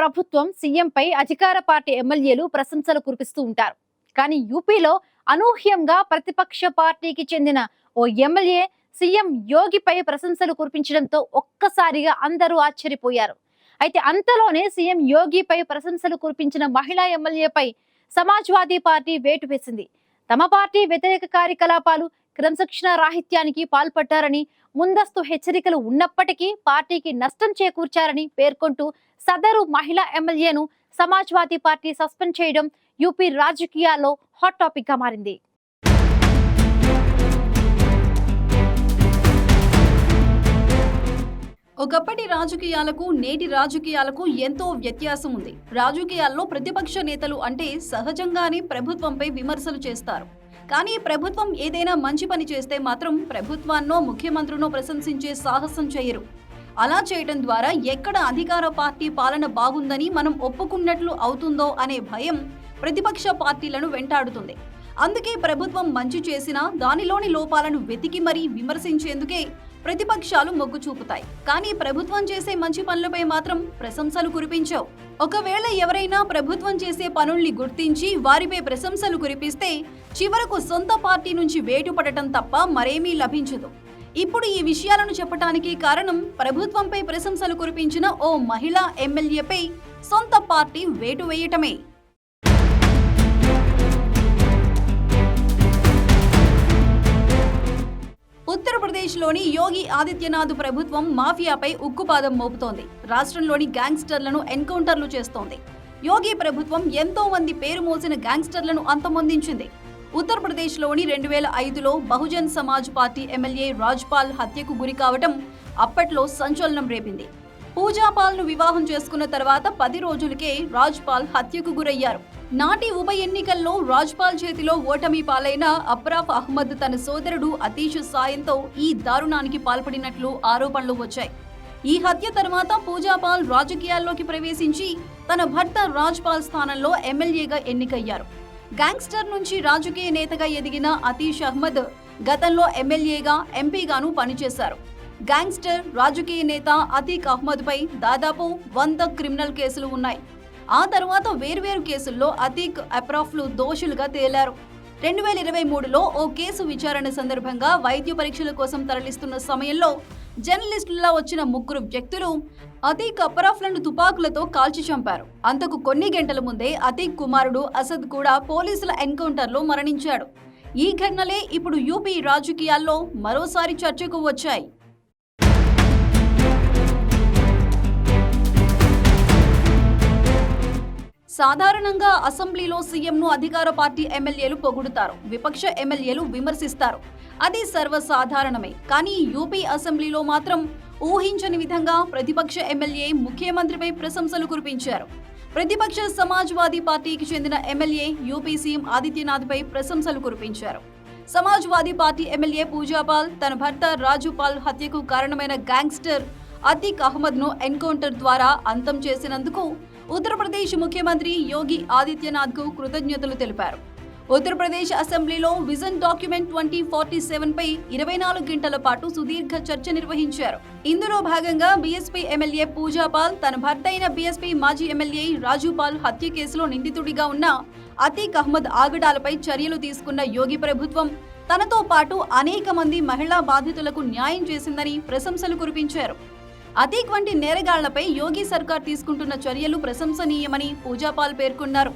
ప్రభుత్వం సీఎంపై అధికార పార్టీ ఎమ్మెల్యేలు ప్రశంసలు కురిపిస్తూ ఉంటారు. కానీ యూపీలో అనూహ్యంగా ప్రతిపక్ష పార్టీకి చెందిన ఓ ఎమ్మెల్యే సీఎం యోగిపై ప్రశంసలు కురిపించడంతో ఒక్కసారిగా అందరూ ఆశ్చర్యపోయారు. అయితే అంతలోనే సీఎం యోగిపై ప్రశంసలు కురిపించిన మహిళా ఎమ్మెల్యేపై సమాజ్వాదీ పార్టీ వేటు వేసింది. తమ పార్టీ వ్యతిరేక కార్యకలాపాలు, క్రమశిక్షణ రాహిత్యానికి పాల్పడ్డారని, ముందస్తు హెచ్చరికలు ఉన్నప్పటికీ పార్టీకి నష్టం చేకూర్చారని పేర్కొంటూ సదరు మహిళా ఎమ్మెల్యేను సమాజ్వాదీ పార్టీ సస్పెండ్ చేయడం యూపీ రాజకీయాల్లో హాట్ టాపిక్ గా మారింది. ఒకప్పటి రాజకీయాలకు నేటి రాజకీయాలకు ఎంతో వ్యత్యాసం ఉంది. రాజకీయాల్లో ప్రతిపక్ష నేతలు అంటే సహజంగానే ప్రభుత్వంపై విమర్శలు చేస్తారు. కానీ ప్రభుత్వం ఏదైనా మంచి పని చేస్తే మాత్రం ప్రభుత్వాన్నో ముఖ్యమంత్రినో ప్రశంసించే సాహసం చేయరు. అలా చేయడం ద్వారా ఎక్కడ అధికార పార్టీ పాలన బాగుందని మనం ఒప్పుకున్నట్లు అవుతుందో అనే భయం ప్రతిపక్ష పార్టీలను వెంటాడుతుంది. అందుకే ప్రభుత్వం మంచి చేసినా దానిలోని లోపాలను వెతికి మరీ విమర్శించేందుకే ప్రతిపక్షాలు మొగ్గు చూపుతాయి. కానీ ప్రభుత్వం చేసే మంచి పనులపై మాత్రం ప్రశంసలు కురిపించవు. ఒకవేళ ఎవరైనా ప్రభుత్వం చేసే పనుల్ని గుర్తించి వారిపై ప్రశంసలు కురిపిస్తే చివరకు సొంత పార్టీ నుంచి వేటు పడటం తప్ప మరేమీ లభించదు. ఇప్పుడు ఈ విషయాలను చెప్పడానికి కారణం ప్రభుత్వంపై ప్రశంసలు కురిపించిన ఓ మహిళా ఎమ్మెల్యేపై సొంత పార్టీ వేటు వేయటమే. ఉత్తరప్రదేశ్లోని యోగి ఆదిత్యనాథ్ ప్రభుత్వం మాఫియాపై ఉక్కుపాదం మోపుతోంది. రాష్ట్రంలోని గ్యాంగ్స్టర్లను ఎన్కౌంటర్లు చేస్తోంది. యోగి ప్రభుత్వం ఎంతో మంది పేరు మోసిన గ్యాంగ్స్టర్లను అంతమొందించింది. ఉత్తరప్రదేశ్లోని 2005లో బహుజన్ సమాజ్ పార్టీ ఎమ్మెల్యే రాజ్పాల్ హత్యకు గురి కావటం అప్పట్లో సంచలనం రేపింది. పూజాపాల్ను వివాహం చేసుకున్న తర్వాత 10 రోజులకే రాజ్పాల్ హత్యకు గురయ్యారు. నాటి ఉప ఎన్నికల్లో రాజ్పాల్ చేతిలో ఓటమి పాలైన అప్రాఫ్ అహ్మద్ తన సోదరుడు అతీష్ సాయంతో ఈ దారుణానికి పాల్పడినట్లు ఆరోపణలు వచ్చాయి. ఈ హత్య తర్వాత పూజాపాల్ రాజకీయాల్లోకి ప్రవేశించి తన భర్త రాజ్పాల్ స్థానంలో ఎమ్మెల్యేగా ఎన్నికయ్యారు. గ్యాంగ్స్టర్ నుంచి రాజకీయ నేతగా ఎదిగిన అతీష్ అహ్మద్ గతంలో ఎమ్మెల్యేగా, ఎంపీగాను పనిచేశారు. గ్యాంగ్స్టర్ రాజకీయ నేత అతీక్ అహ్మద్ పై దాదాపు 100 క్రిమినల్ కేసులు ఉన్నాయి. ఆ తర్వాత వేర్వేరు కేసుల్లో అతీక్, అప్రాఫ్లు దోషులుగా తేలారు. 2023లో ఓ కేసు విచారణ సందర్భంగా వైద్య పరీక్షల కోసం తరలిస్తున్న సమయంలో జర్నలిస్టులా వచ్చిన 3 వ్యక్తులు అతీక్, అప్రాఫ్లను తుపాకులతో కాల్చి చంపారు. అంతకు కొన్ని గంటల ముందే అతీక్ కుమారుడు అసద్ కూడా పోలీసుల ఎన్కౌంటర్లో మరణించాడు. ఈ ఘటనలే ఇప్పుడు యూపీ రాజకీయాల్లో మరోసారి చర్చకు వచ్చాయి. సాధారణంగా అసెంబ్లీలో సీఎంను అధికార పార్టీ ఎమ్మెల్యేలు పొగుడుతారు, విపక్ష ఎమ్మెల్యేలు విమర్శిస్తారు. అది సర్వసాధారణమే. కానీ యూపీ అసెంబ్లీలో మాత్రం ఊహించని విధంగా ప్రతిపక్ష ఎమ్మెల్యే ముఖ్యమంత్రిపై ప్రశంసలు కురిపించారు. ప్రతిపక్ష సమాజ్వాదీ పార్టీకి చెందిన ఎమ్మెల్యే యూపీ సీఎం ఆదిత్యనాథ్పై ప్రశంసలు కురిపించారు. సమాజ్వాదీ పార్టీ ఎమ్మెల్యే పూజాపాల్ తన భర్త రాజుపాల్ హత్యకు కారణమైన గ్యాంగ్స్టర్ అతీక్ అహ్మద్ను ఎన్కౌంటర్ ద్వారా అంతం చేసినందుకు ఉత్తరప్రదేశ్ ముఖ్యమంత్రి యోగి ఆదిత్యనాథ్కు కృతజ్ఞతలు తెలిపారు. ఉత్తరప్రదేశ్ అసెంబ్లీలో విజన్ డాక్యుమెంట్ 2047 పై 24 గంటల పాటు సుదీర్ఘ చర్చ నిర్వహించారు. ఇందులో భాగంగా బీఎస్పీ ఎమ్మెల్యే పూజాపాల్ తన భర్త అయిన బీఎస్పీ మాజీ ఎమ్మెల్యే రాజుపాల్ హత్య కేసులో నిందితుడిగా ఉన్న అతీక్ అహ్మద్ ఆగడాలపై చర్యలు తీసుకున్న యోగి ప్రభుత్వం తనతో పాటు అనేక మంది మహిళా బాధితులకు న్యాయం చేసిందని ప్రశంసలు కురిపించారు. అతీక్ వంటి నేరగాళ్లపై యోగి సర్కార్ తీసుకుంటున్న చర్యలు ప్రశంసనీయమని పూజాపాల్ పేర్కొన్నారు.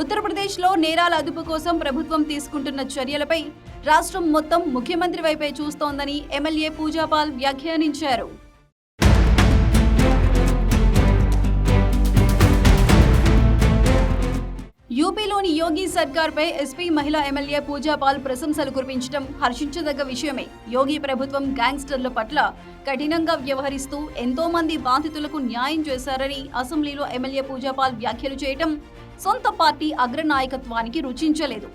ఉత్తరప్రదేశ్లో నేరాల అదుపు కోసం ప్రభుత్వం తీసుకుంటున్న చర్యలపై రాష్ట్రం మొత్తం ముఖ్యమంత్రి వైపే చూస్తోందని ఎమ్మెల్యే పూజాపాల్ వ్యాఖ్యానించారు. యూపీలోని యోగి సర్కార్పై ఎస్పీ మహిళా ఎమ్మెల్యే పూజాపాల్ ప్రశంసలు కురిపించడం హర్షించదగ్గ విషయమే. యోగి ప్రభుత్వం గ్యాంగ్స్టర్ల పట్ల కఠినంగా వ్యవహరిస్తూ ఎంతో మంది బాధితులకు న్యాయం చేశారని అసెంబ్లీలో ఎమ్మెల్యే పూజాపాల్ వ్యాఖ్యలు చేయడం సొంత పార్టీ అగ్రనాయకత్వానికి రుచించలేదు.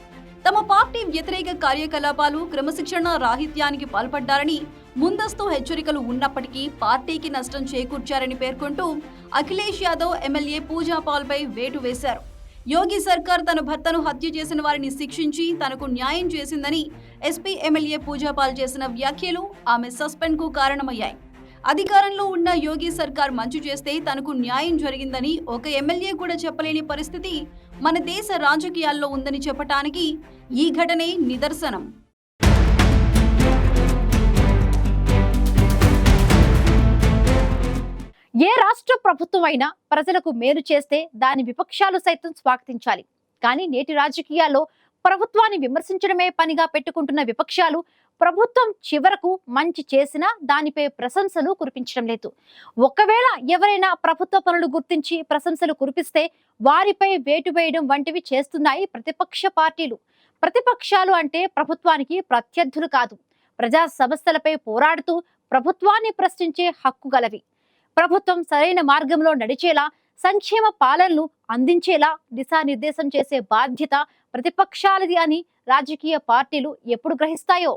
తమ పార్టీ వ్యతిరేక కార్యకలాపాలు, క్రమశిక్షణ రాహిత్యానికి పాల్పడ్డారని, ముందస్తు హెచ్చరికలు ఉన్నప్పటికీ పార్టీకి నష్టం చేకూర్చారని పేర్కొంటూ అఖిలేష్ యాదవ్ ఎమ్మెల్యే పూజాపాల్పై వేటు వేశారు. యోగి సర్కార్ తన భర్తను హత్య చేసిన వారిని శిక్షించి తనకు న్యాయం చేసిందని ఎస్పీ ఎమ్మెల్యే పూజాపాల్ చేసిన వ్యాఖ్యలు ఆమె సస్పెండ్కు కారణమయ్యాయి. అధికారంలో ఉన్న యోగి సర్కార్ మంచు చేస్తే తనకు న్యాయం జరిగిందని ఒక ఎమ్మెల్యే కూడా చెప్పలేని పరిస్థితి మన దేశ రాజకీయాల్లో ఉందని చెప్పటానికి ఈ ఘటనే నిదర్శనం. ఏ రాష్ట్ర ప్రభుత్వం అయినా ప్రజలకు మేలు చేస్తే దాని విపక్షాలు సైతం స్వాగతించాలి. కానీ నేటి రాజకీయాల్లో ప్రభుత్వాన్ని విమర్శించడమే పనిగా పెట్టుకుంటున్న విపక్షాలు ప్రభుత్వం చివరకు మంచి చేసినా దానిపై ప్రశంసలు కురిపించడం లేదు. ఒకవేళ ఎవరైనా ప్రభుత్వ పనులు గుర్తించి ప్రశంసలు కురిపిస్తే వారిపై వేటు వేయడం వంటివి చేస్తున్నాయి ప్రతిపక్ష పార్టీలు. ప్రతిపక్షాలు అంటే ప్రభుత్వానికి ప్రత్యర్థులు కాదు, ప్రజా సమస్యలపై పోరాడుతూ ప్రభుత్వాన్ని ప్రశ్నించే హక్కు గలవి. ప్రభుత్వం సరైన మార్గంలో నడిచేలా, సంక్షేమ పాలనలు అందించేలా దిశానిర్దేశం చేసే బాధ్యత ప్రతిపక్షాలది అని రాజకీయ పార్టీలు ఎప్పుడు గ్రహిస్తాయో.